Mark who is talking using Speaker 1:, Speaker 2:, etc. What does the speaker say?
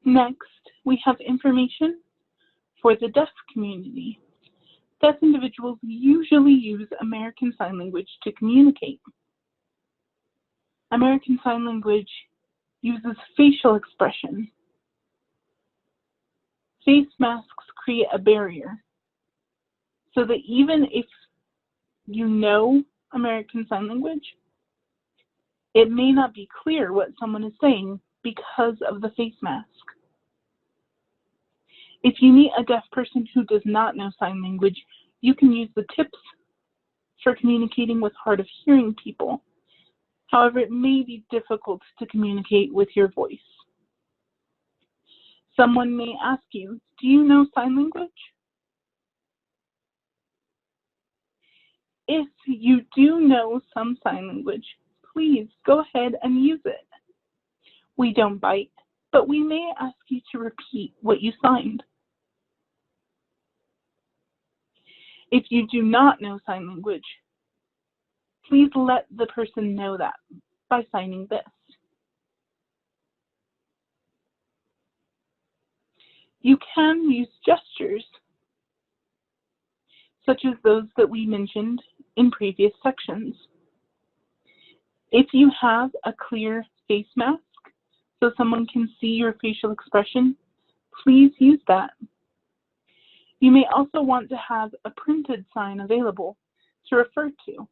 Speaker 1: Next, we have information for the deaf community. Deaf individuals usually use American Sign Language to communicate. American Sign Language uses facial expression. Face masks create a barrier so that even if you know American Sign Language, it may not be clear what someone is saying because of the face mask. If you meet a deaf person who does not know sign language, you can use the tips for communicating with hard of hearing people. However, it may be difficult to communicate with your voice. Someone may ask you, do you know sign language? If you do know some sign language, please go ahead and use it. We don't bite, but we may ask you to repeat what you signed. If you do not know sign language, please let the person know that by signing this. You can use gestures, such as those that we mentioned in previous sections. If you have a clear face mask, so someone can see your facial expression, please use that. You may also want to have a printed sign available to refer to.